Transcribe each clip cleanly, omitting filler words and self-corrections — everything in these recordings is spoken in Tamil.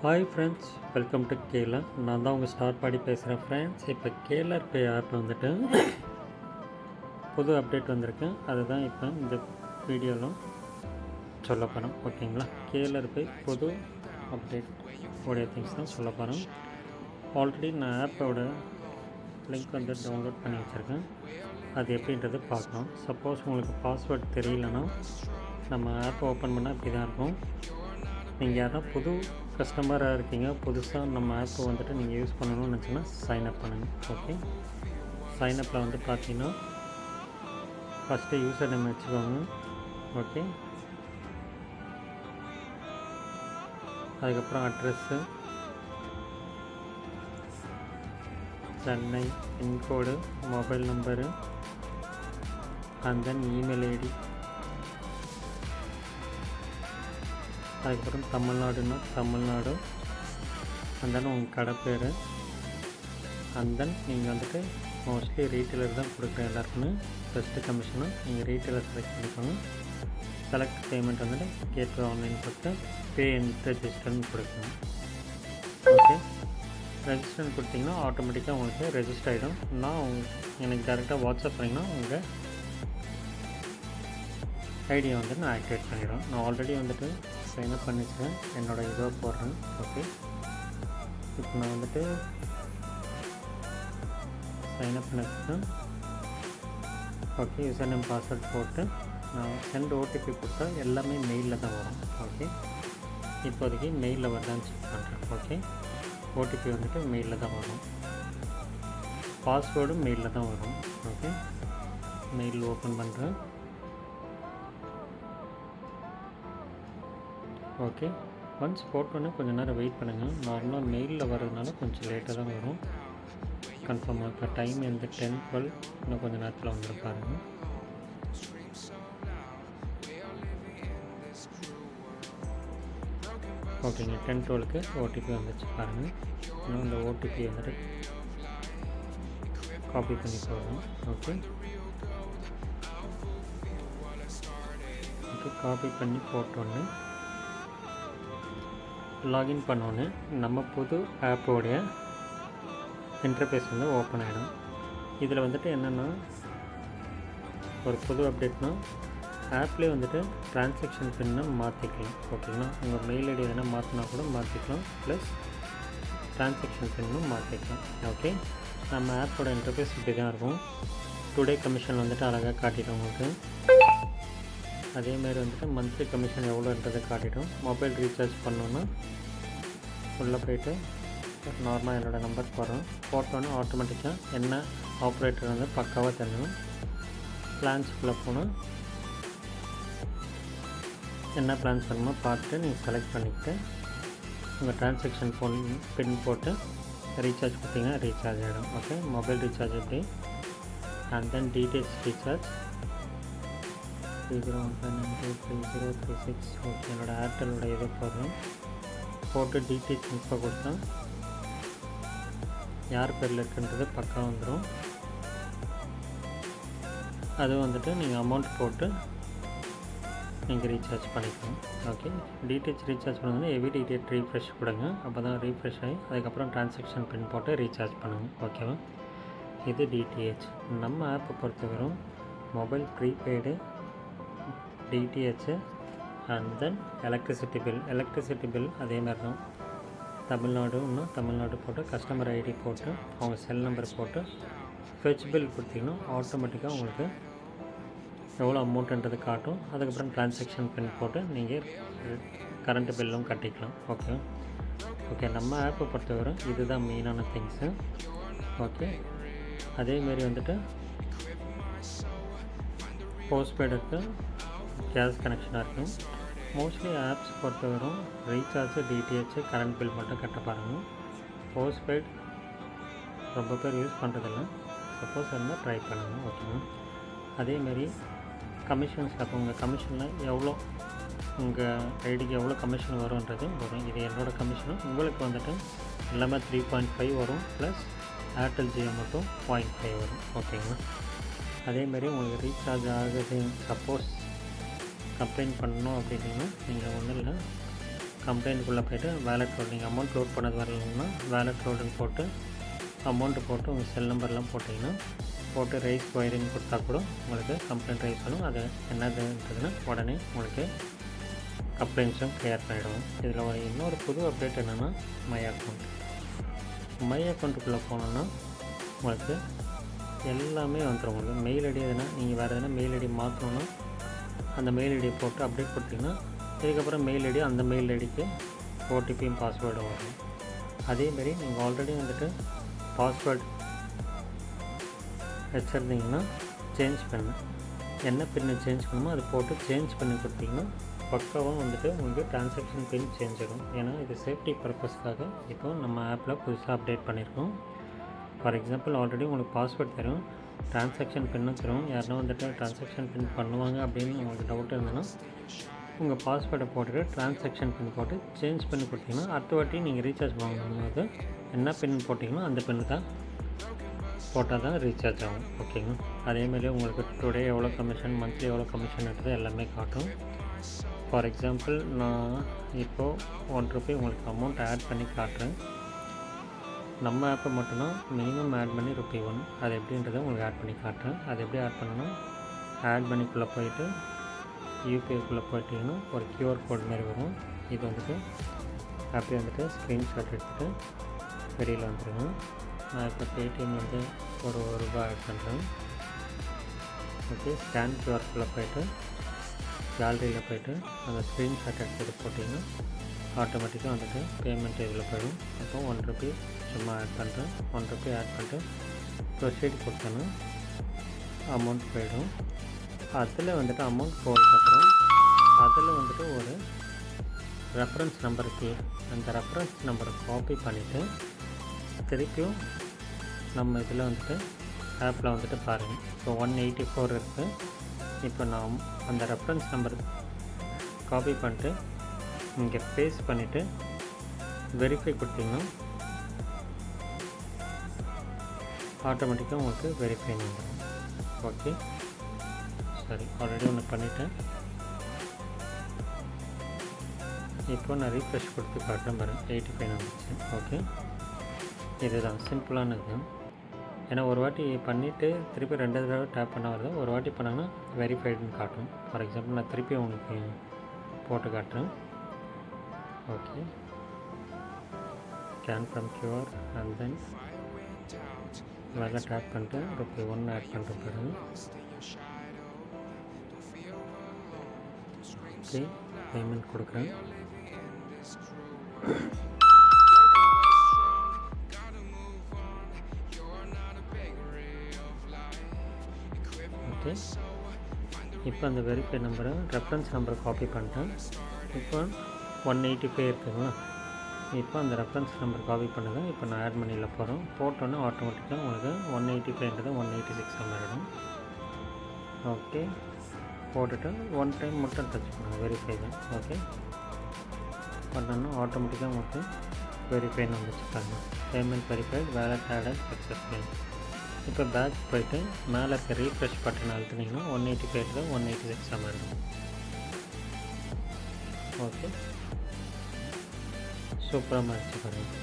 ஹாய் ஃப்ரெண்ட்ஸ், வெல்கம் டு கேலர். நான் தான் உங்கள் ஸ்டார் பாடி பேசுகிறேன் ஃப்ரெண்ட்ஸ். இப்போ கேலர் பே ஆப் வந்துட்டு புது அப்டேட் வந்திருக்கு. அதுதான் இப்போ இந்த வீடியோவில் சொல்ல போகிறேன். ஓகேங்களா? கேலர் பே புது அப்டேட் உடைய திங்ஸ் தான் சொல்ல போகிறேன். ஆல்ரெடி நான் ஆப்போட லிங்க் வந்து டவுன்லோட் பண்ணி வச்சுருக்கேன். அது எப்படின்றது பார்க்கலாம். சப்போஸ் உங்களுக்கு பாஸ்வேர்ட் தெரியலன்னா நம்ம ஆப்பை ஓப்பன் பண்ணால் இப்படி தான் இருக்கும். நீங்கள் யாரா புது கஸ்டமராக இருக்கீங்க, புதுசாக நம்ம ஆப்பை வந்துட்டு நீங்கள் யூஸ் பண்ணணும்னு நினச்சிங்கன்னா சைன்அப் பண்ணுங்கள். ஓகே, சைனப்பில் வந்து பார்த்தீங்கன்னா ஃபஸ்ட்டு யூசர் நேம் வச்சுக்கோங்க. ஓகே, அதுக்கப்புறம் address Chennai, pincode, mobile number and then email ID. அதுக்கப்புறம் தமிழ்நாடுன்னா தமிழ்நாடு, அண்ட் தென் உங்கள் கடை பேர், அண்ட் தென் நீங்கள் வந்துட்டு மோஸ்ட்லி ரீட்டெயிலர் தான் கொடுக்குறேன் எல்லாருக்குமே. ஃபஸ்ட்டு கமிஷனாக நீங்கள் ரீட்டெயிலர் செலக்ட் பண்ணிக்கோங்க. செலக்ட் பேமெண்ட் வந்துட்டு கேட்வே ஆன்லைன் கொடுத்து பே அண்ட் ரெஜிஸ்டர்னு கொடுக்கணும். ஓகே, ரெஜிஸ்டர்னு கொடுத்தீங்கன்னா ஆட்டோமேட்டிக்காக உங்களுக்கு ரெஜிஸ்டர் ஆகிடும். நான் எனக்கு டேரெக்டாக வாட்ஸ்அப் பண்ணிங்கன்னா உங்கள் ஐடியா வந்து நான் ஆக்டிவேட் பண்ணிடுறேன். நான் ஆல்ரெடி வந்துட்டு சைன்அப் பண்ணிக்கிறேன், என்னோடய இதை போடுறேன். ஓகே, இப்போ நான் வந்துட்டு சைன்அப் பண்ணிக்கிறேன். ஓகே, யூசர் நேம் பாஸ்வேர்ட் போட்டு நான் சென்ட் ஓடிபி கொடுத்தா எல்லாமே மெயிலில் தான் வரும். ஓகே, இப்போதைக்கு மெயிலில் வருதான்னு செக் பண்ணுறேன். ஓகே, ஓடிபி வந்துட்டு மெயிலில் தான் வரும், பாஸ்வேர்டும் மெயிலில் தான் வரும். ஓகே, மெயில் ஓப்பன் பண்ணுறேன். ஓகே, ஒன்ஸ் போட்டோன்னே கொஞ்சம் நேரம் வெயிட் பண்ணுங்கள். நார்மலாக மெயிலில் வர்றதுனால கொஞ்சம் லேட்டாக தான் வரும். கன்ஃபார்மாக இப்போ டைம் வந்து 10-12, இன்னும் கொஞ்சம் நேரத்தில் வந்துடும் பாருங்கள். ஓகேங்க, 10-12க்கு ஓடிபி வந்துச்சு பாருங்கள். இன்னும் இந்த ஓடிபி வந்துட்டு காப்பி பண்ணி போடுறோம். ஓகே, ஓகே, காப்பி பண்ணி போட்டோன்னே லாகின் பண்ணோன்னே நம்ம புது ஆப்போடைய இன்டர்ஃபேஸ் வந்து ஓப்பன் ஆகிடும். இதில் வந்துட்டு என்னென்னா ஒரு புது அப்டேட்னால் ஆப்லேயே வந்துட்டு ட்ரான்சாக்ஷன் பின்னை மாற்றிக்கலாம். ஓகேங்களா? உங்கள் மெயில் ஐடி எதனா மாற்றினா கூட மாற்றிக்கலாம், ப்ளஸ் ட்ரான்சாக்ஷன் பின்னும் மாற்றிக்கலாம். ஓகே, நம்ம ஆப்போட இன்டர்ஃபேஸ் இப்படி தான் இருக்கும். டுடே கமிஷன் வந்துட்டு அழகாக காட்டிடும் உங்களுக்கு. அதேமாதிரி வந்துட்டு மந்த்லி கமிஷன் எவ்வளோன்றதை காட்டிடும். மொபைல் ரீசார்ஜ் பண்ணோன்னா உள்ளே போய்ட்டு நார்மலாக என்னோடய நம்பர் போடுறோம். போட்டோன்னே ஆட்டோமேட்டிக்காக என்ன ஆப்ரேட்டர் வந்து பக்காவாக தெரியும். பிளான்ஸ்குள்ளே போனால் என்ன பிளான்ஸ் வேணுமோ பார்த்துட்டு நீங்கள் செலக்ட் பண்ணிவிட்டு உங்கள் ட்ரான்சாக்ஷன் பின் போட்டு ரீசார்ஜ் கொடுத்தீங்கன்னா ரீசார்ஜ் ஆகிடும். ஓகே, மொபைல் ரீசார்ஜ் எப்படி, and then DTH recharge 3015933036. Okay, என்னோடய ஏர்டெல்லோட இதை போடுறேன். போட்டு டிடிஹெச் இன்ஃபோ கொடுத்தா யார் பேரில் இருக்குன்றது பக்கா வந்துடும். அது வந்துட்டு நீங்கள் அமௌண்ட் போட்டு நீங்கள் ரீசார்ஜ் பண்ணிக்கணும். ஓகே, டிடிஹெச் ரீசார்ஜ் பண்ணுங்கன்னா ஹெவி டிடிஹெச் ரீஃப்ரெஷ் கொடுங்க. அப்போ தான் ரீஃப்ரெஷ் ஆகி அதுக்கப்புறம் ட்ரான்சாக்ஷன் பின் போட்டு ரீசார்ஜ் பண்ணுங்கள். ஓகேவா? இது டிடிஹெச். நம்ம ஆப்பை பொறுத்தவரைக்கும் mobile prepaid, DTH and then electricity bill அதேமாதிரி தான். தமிழ்நாடுன்னா தமிழ்நாடு போட்டு கஸ்டமர் ஐடி போட்டு அவங்க செல் நம்பர் போட்டு ஃபெச் பில் கொடுத்தீங்கன்னா ஆட்டோமேட்டிக்காக உங்களுக்கு எவ்வளோ அமௌண்ட்டுன்றது காட்டும். அதுக்கப்புறம் ட்ரான்சாக்ஷன் பின் போட்டு நீங்கள் கரண்ட்டு பில்லும் கட்டிக்கலாம். ஓகே, ஓகே, நம்ம ஆப்பை பொறுத்தவரை இதுதான் மெயினான திங்ஸு. ஓகே, அதேமாரி வந்துட்டு போஸ்ட்பெய்டு இருக்குது, கேஸ் கனெக்ஷனாக இருக்கும். மோஸ்ட்லி ஆப்ஸ் பொறுத்தவரைக்கும் ரீசார்ஜு, டிடிஹெச், கரண்ட் பில் மட்டும் கட்ட பாருங்கள். போஸ்ட்பெய்ட் ரொம்ப பேர் யூஸ் பண்ணுறதில்ல. சப்போஸ் இருந்தால் ட்ரை பண்ணுங்கள். ஓகேங்களா? அதேமாரி கமிஷன்ஸ், அப்போ உங்கள் கமிஷனில் எவ்வளோ, உங்கள் ஐடிக்கு எவ்வளோ கமிஷன் வரும்ன்றது வரும். இது என்னோடய கமிஷனும். உங்களுக்கு வந்துட்டு எல்லாமே 3.5 வரும், ப்ளஸ் ஏர்டெல் ஜியோ மட்டும் 0.5 வரும். ஓகேங்களா? அதேமாரி உங்களுக்கு ரீசார்ஜ் ஆகுது, சப்போஸ் கம்ப்ளைண்ட் பண்ணணும் அப்படின்னா நீங்கள் ஒன்றும் இல்லை, கம்ப்ளைண்ட்டுக்குள்ளே போய்ட்டு வேலட் லோட் நீங்கள் அமௌண்ட் லோட் பண்ணது வரலன்னா வேலட் லோடுன்னு போட்டு அமௌண்ட்டு போட்டு உங்கள் செல் நம்பர்லாம் போட்டிங்கன்னா போட்டு ரைஸ் ஒயரிங் கொடுத்தா கூட உங்களுக்கு கம்ப்ளைண்ட் ரைஸ் பண்ணும். அது என்னதுன்றதுன்னா உடனே உங்களுக்கு கம்ப்ளைண்ட்ஸும் கிளியர் பண்ணிவிடுவோம். இதில் இன்னொரு புது அப்டேட் என்னென்னா மை அக்கௌண்ட்டுக்குள்ளே போனோன்னா உங்களுக்கு எல்லாமே வந்துடும். உங்களுக்கு மெயில் ஐடி எதுனா நீங்கள் வேறு எதுனா மெயில் ஐடி மாற்றணுன்னா அந்த மெயில் ஐடியை போட்டு அப்டேட் கொடுத்திங்கன்னா இதுக்கப்புறம் மெயில் ஐடி அந்த மெயில் ஐடிக்கு ஓடிபியும் பாஸ்வேர்டும் வரும். அதேமாரி நீங்கள் ஆல்ரெடி வந்துட்டு பாஸ்வேர்டு வச்சுருந்தீங்கன்னா சேஞ்ச் என்ன பின்னு சேஞ்ச் பண்ணுமோ அது போட்டு சேஞ்ச் பண்ணி கொடுத்தீங்கன்னா பக்காவாக வந்துட்டு உங்களுக்கு ட்ரான்சாக்ஷன் பின் சேஞ்ச் ஆகும். ஏன்னா இது சேஃப்டி பர்பஸ்க்காக இப்போ நம்ம ஆப்பில் புதுசாக அப்டேட் பண்ணியிருக்கோம். ஃபார் எக்ஸாம்பிள் ஆல்ரெடி உங்களுக்கு பாஸ்வேர்ட் தரும், ட்ரான்சாக்ஷன் பின்னும் தரும். யாருன்னா வந்துட்டு ட்ரான்சாக்ஷன் பின் பண்ணுவாங்க அப்படின்னு உங்களுக்கு டவுட் இருந்ததுன்னா உங்கள் பாஸ்வேர்டை போட்டுட்டு ட்ரான்சாக்ஷன் பின் போட்டு சேஞ்ச் பண்ணி கொடுத்தீங்கன்னா அடுத்த வாட்டி நீங்கள் ரீசார்ஜ் வாங்கும்போது என்ன பின் போட்டிங்கன்னா அந்த பின்னு தான் போட்டால் தான் ரீசார்ஜ் ஆகும். ஓகேங்க. அதேமாதிரி உங்களுக்கு டுடே எவ்வளோ கமிஷன், மந்த்லி எவ்வளோ கமிஷன்ன்றது எல்லாமே காட்டும். ஃபார் எக்ஸாம்பிள் நான் இப்போது ₹1 உங்களுக்கு அமௌண்ட் ஆட் பண்ணி காட்டுறேன். நம்ம ஆப்பை மட்டும்தான் மினிமம் ஆட் பண்ணி ₹1. அது எப்படின்றத உங்களுக்கு ஆட் பண்ணி காட்டுறேன். அது எப்படி ஆட் பண்ணணும்னா ஆட் பண்ணிக்குள்ளே போயிட்டு யூபிஐக்குள்ளே போயிட்டிங்கன்னா ஒரு QR கோட் மாதிரி வரும். இது வந்துட்டு அப்படியே வந்துட்டு ஸ்க்ரீன்ஷாட் எடுத்துகிட்டு வெளியில் வந்துடுங்க. நான் இப்போ பேடிஎம் வந்து ஒரு ₹1 ஆட் பண்ணுறேன். ஓகே. ஸ்கேன் கியூஆர்க்குள்ளே போய்ட்டு கேலரியில் போய்ட்டு அந்த ஸ்க்ரீன்ஷாட் எடுத்துகிட்டு போட்டிங்கன்னா ஆட்டோமேட்டிக்காக வந்துட்டு பேமெண்ட் இதில் போயிடும். அப்போ ₹1 சும்மா ஆட் பண்ணுறேன். ₹1 ஆட் பண்ணிட்டு ப்ரொசீட் கொடுத்தேன்னா அமௌண்ட் போயிடும். அதில் வந்துட்டு அமௌண்ட் போகிறதுக்கப்புறம் அதில் வந்துட்டு ஒரு ரெஃபரன்ஸ் நம்பர் இருக்குது. அந்த ரெஃபரன்ஸ் நம்பரை காப்பி பண்ணிவிட்டு திருப்பியும் நம்ம இதில் வந்துட்டு ஆப்பில் வந்துட்டு பாருங்கள். இப்போ 184 இருக்குது. இப்போ நான் அந்த ரெஃபரன்ஸ் நம்பர் காப்பி பண்ணிட்டு இங்கே பேஸ்ட் பண்ணிவிட்டு வெரிஃபை கொடுத்தீங்கன்னா ஆட்டோமேட்டிக்காக உங்களுக்கு வெரிஃபை வந்துடும். ஓகே. சரி, ஆல்ரெடி ஒன்று பண்ணிவிட்டேன். இப்போ நான் ரீஃப்ரெஷ் கொடுத்து காட்டுறேன் பாருங்கள். 85 வந்துச்சு. ஓகே. இதுதான் சிம்பிளானது. ஏன்னா ஒரு வாட்டி பண்ணிவிட்டு திருப்பி 2 தடவை டேப் பண்ண வருது. ஒரு வாட்டி பண்ணாங்கன்னா வெரிஃபைடுன்னு காட்டும். ஃபார் எக்ஸாம்பிள் நான் திருப்பி உங்களுக்கு போட்டு காட்டுறேன். Okay. Scan from QR and then மேலே டேப் பண்ணிட்டு ₹1 ஆட் பண்ணுற பாருங்கள். ஓகே. பேமெண்ட் கொடுக்குறேன். ஓகே. இப்போ அந்த வெரிஃபை நம்பரை ரெஃபரன்ஸ் நம்பரை காப்பி பண்ணிட்டேன். இப்போ 185 இருக்குங்களா. இப்போ அந்த ரெஃபரன்ஸ் நம்பர் காப்பி பண்ணுங்கள். இப்போ நான் ஆட் மணியில் போகிறோம். போட்டோன்னே ஆட்டோமேட்டிக்காக உங்களுக்கு 185ன்றது 186 மாறிடும். ஓகே. போட்டுட்டு 1 டைம் மட்டும் டச் பண்ணுங்கள். வெரிஃபை தான். ஓகே. பண்ணோன்னா ஆட்டோமேட்டிக்காக உங்களுக்கு வெரிஃபைன்னு வந்துச்சுட்டாங்க. Payment verified, wallet added successful. இப்போ பேக் போய்ட்டு மேலே இருக்க ரீஃப்ரெஷ் பட்டன் அழுத்தினீங்கன்னா 185 186 மாறிடும். ஓகே. சூப்பராக மாறிச்சு பாருங்கள்.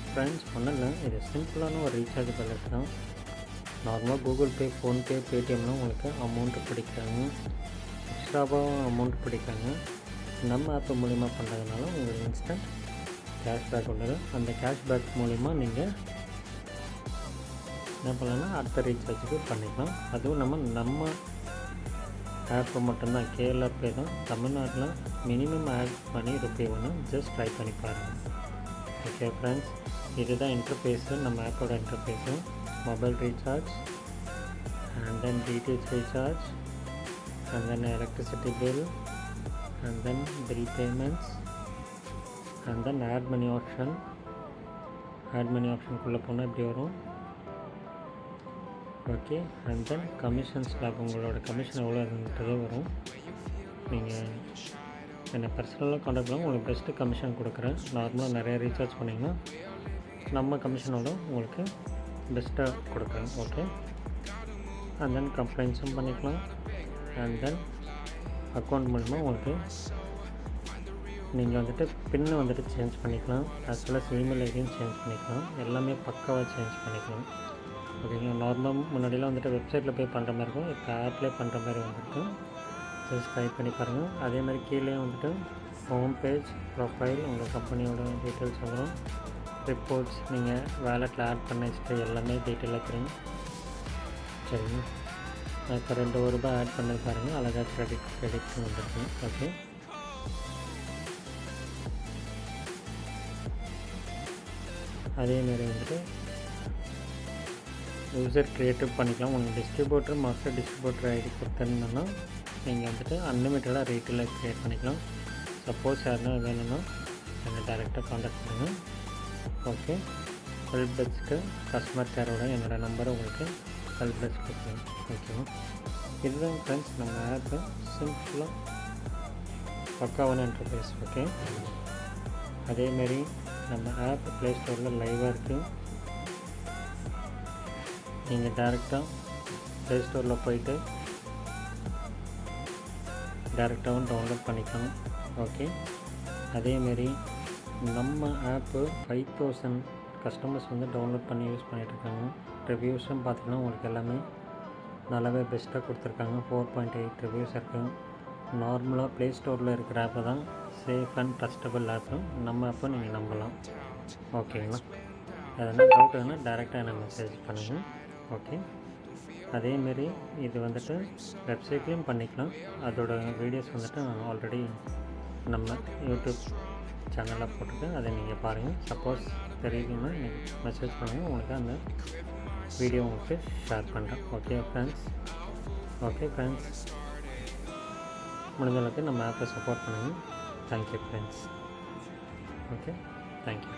ஃப்ரெண்ட்ஸ், ஒன்றும் இல்லை, இது சிம்பிளான ஒரு ரீசார்ஜ் பட்ஜெட் தான். நார்மலாக கூகுள் பே, ஃபோன்பே, பேடிஎம்லாம் உங்களுக்கு அமௌண்ட்டு பிடிக்கிறாங்க, எக்ஸ்ட்ராவாக அமௌண்ட் பிடிக்கிறாங்க. நம்ம ஆப் மூலிமா பண்ணுறதுனால உங்களுக்கு இன்ஸ்டன்ட் கேஷ்பேக் உள்ளது. அந்த கேஷ்பேக் மூலிமா நீங்கள் என்ன பண்ணலாம்னா அடுத்த ரீசார்ஜுக்கு பண்ணிக்கலாம். அதுவும் நம்ம ஆப்பை மட்டும்தான், கேரளா பே தான். தமிழ்நாட்டில் மினிமம் ஆட் பண்ணி ₹1 ஜஸ்ட் ட்ரை பண்ணி பாருங்கள். ஓகே ஃப்ரெண்ட்ஸ், இதுதான் இன்டர்ஃபேஸு, நம்ம ஆப்போட interface. Mobile recharge and then DTH recharge and then electricity bill and then bill payments and then add money option குள்ளே போனால் இப்படி வரும். Okay. and then commission slab, உங்களோட கமிஷன் எவ்வளோ இருந்ததே வரும். நீங்கள் என்னை பர்சனலாக காண்டாக்ட் பண்ணால் உங்களுக்கு பெஸ்ட்டு கமிஷன் கொடுக்குறேன். நார்மலாக நிறைய ரீசார்ஜ் பண்ணிங்கன்னா நம்ம கமிஷனோட உங்களுக்கு பெஸ்ட்டாக கொடுக்குறேன். ஓகே. and then கம்ப்ளைண்ட்ஸும் பண்ணிக்கலாம். and then அக்கௌண்ட் மூலிமா உங்களுக்கு நீங்கள் வந்துட்டு பின்னு வந்துட்டு சேஞ்ச் பண்ணிக்கலாம், as well as இமெயில் ஐடியும் சேஞ்ச் பண்ணிக்கலாம், எல்லாமே பக்காவாக சேஞ்ச் பண்ணிக்கலாம். ஓகேங்களா. நார்மலாக முன்னாடிலாம் வந்துட்டு வெப்சைட்டில் போய் பண்ணுற மாதிரி இருக்கும், இப்போ ஆப்லேயே பண்ணுற மாதிரி வந்துட்டு ஜஸ்ட் ட்ரை பண்ணி பாருங்கள். அதே மாதிரி கீழே வந்துட்டு ஹோம் பேஜ், ப்ரொஃபைல், உங்கள் கம்பெனியோட டீட்டெயில்ஸ் வந்துடும், ரிப்போர்ட்ஸ், நீங்கள் வேலெட்டில் ஆட் பண்ண ஹிஸ்ட்ரி எல்லாமே டீட்டெயிலாக தெரியும். சரிங்க. இப்போ ₹2 ஆட் பண்ணி பாருங்கள், அழகாக கிரெடிட் வந்துருக்கு. ஓகே. அதேமாரி வந்துட்டு யூசர் க்ரியேட்டிவ் பண்ணிக்கலாம். உங்கள் டிஸ்ட்ரிபியூட்டர் மாஸ்டர் டிஸ்ட்ரிபியூட்டர் ஐடி கொடுத்துருந்தோன்னா நீங்கள் வந்துட்டு அன்லிமிட்டடாக ரீட்டெயிலாக க்ரியேட் பண்ணிக்கலாம். சப்போஸ் யாருன்னா வேணும்னா என்னை டேரெக்டாக காண்டாக்ட் பண்ணுங்கள். ஓகே. ஹெல்ப் டெஸ்க்கு கஸ்டமர் கேரோட என்னோடய நம்பரை உங்களுக்கு ஹெல்ப் டெஸ்க் கொடுக்குறேன். ஓகேவா. இதுதான் ஃப்ரெண்ட்ஸ் நம்ம ஆப்பு சிம்பிளாக பக்காவான இன்டர்ஃபேஸ். ஓகே. அதேமாரி நம்ம ஆப் ப்ளே ஸ்டோரில் லைவாக இருக்குது. நீங்கள் டேரெக்டாக ப்ளே ஸ்டோரில் போயிட்டு டேரெக்டாகவும் டவுன்லோட் பண்ணிக்கலாம். ஓகே. அதேமாரி நம்ம ஆப்பு 5000 கஸ்டமர்ஸ் வந்து டவுன்லோட் பண்ணி யூஸ் பண்ணிகிட்ருக்காங்க. ரிவ்யூஸும் பார்த்திங்கன்னா உங்களுக்கு எல்லாமே நல்லாவே பெஸ்ட்டாக கொடுத்துருக்காங்க. 4.8 ரிவ்யூஸ் இருக்குது. நார்மலாக ப்ளே ஸ்டோரில் இருக்கிற ஆப்பை தான் சேஃப் அண்ட் ட்ரஸ்டபிள் ஆப்பு. நம்ம ஆப்பை நீங்கள் நம்பலாம். ஓகேங்களா. எதனா டவுட் வேணால் டேரெக்டாக எனக்கு மெசேஜ் பண்ணுங்கள். ஓகே. அதேமாரி இது வந்துட்டு வெப்சைட்லேயும் பண்ணிக்கலாம். அதோட வீடியோஸ் வந்துட்டு ஆல்ரெடி நம்ம யூடியூப் சேனலில் போட்டுருக்கேன், அதை நீங்கள் பாருங்கள். சப்போஸ் தெரியலன்னா எனக்கு மெசேஜ் பண்ணுங்கள், உங்களுக்கு அந்த வீடியோ உங்களுக்கு ஷேர் பண்ணுறேன். ஓகே ஃப்ரெண்ட்ஸ், முடிஞ்ச அளவுக்கு நம்ம ஆப்பை சப்போர்ட் பண்ணுங்கள். Thank you friends. Okay, thank you.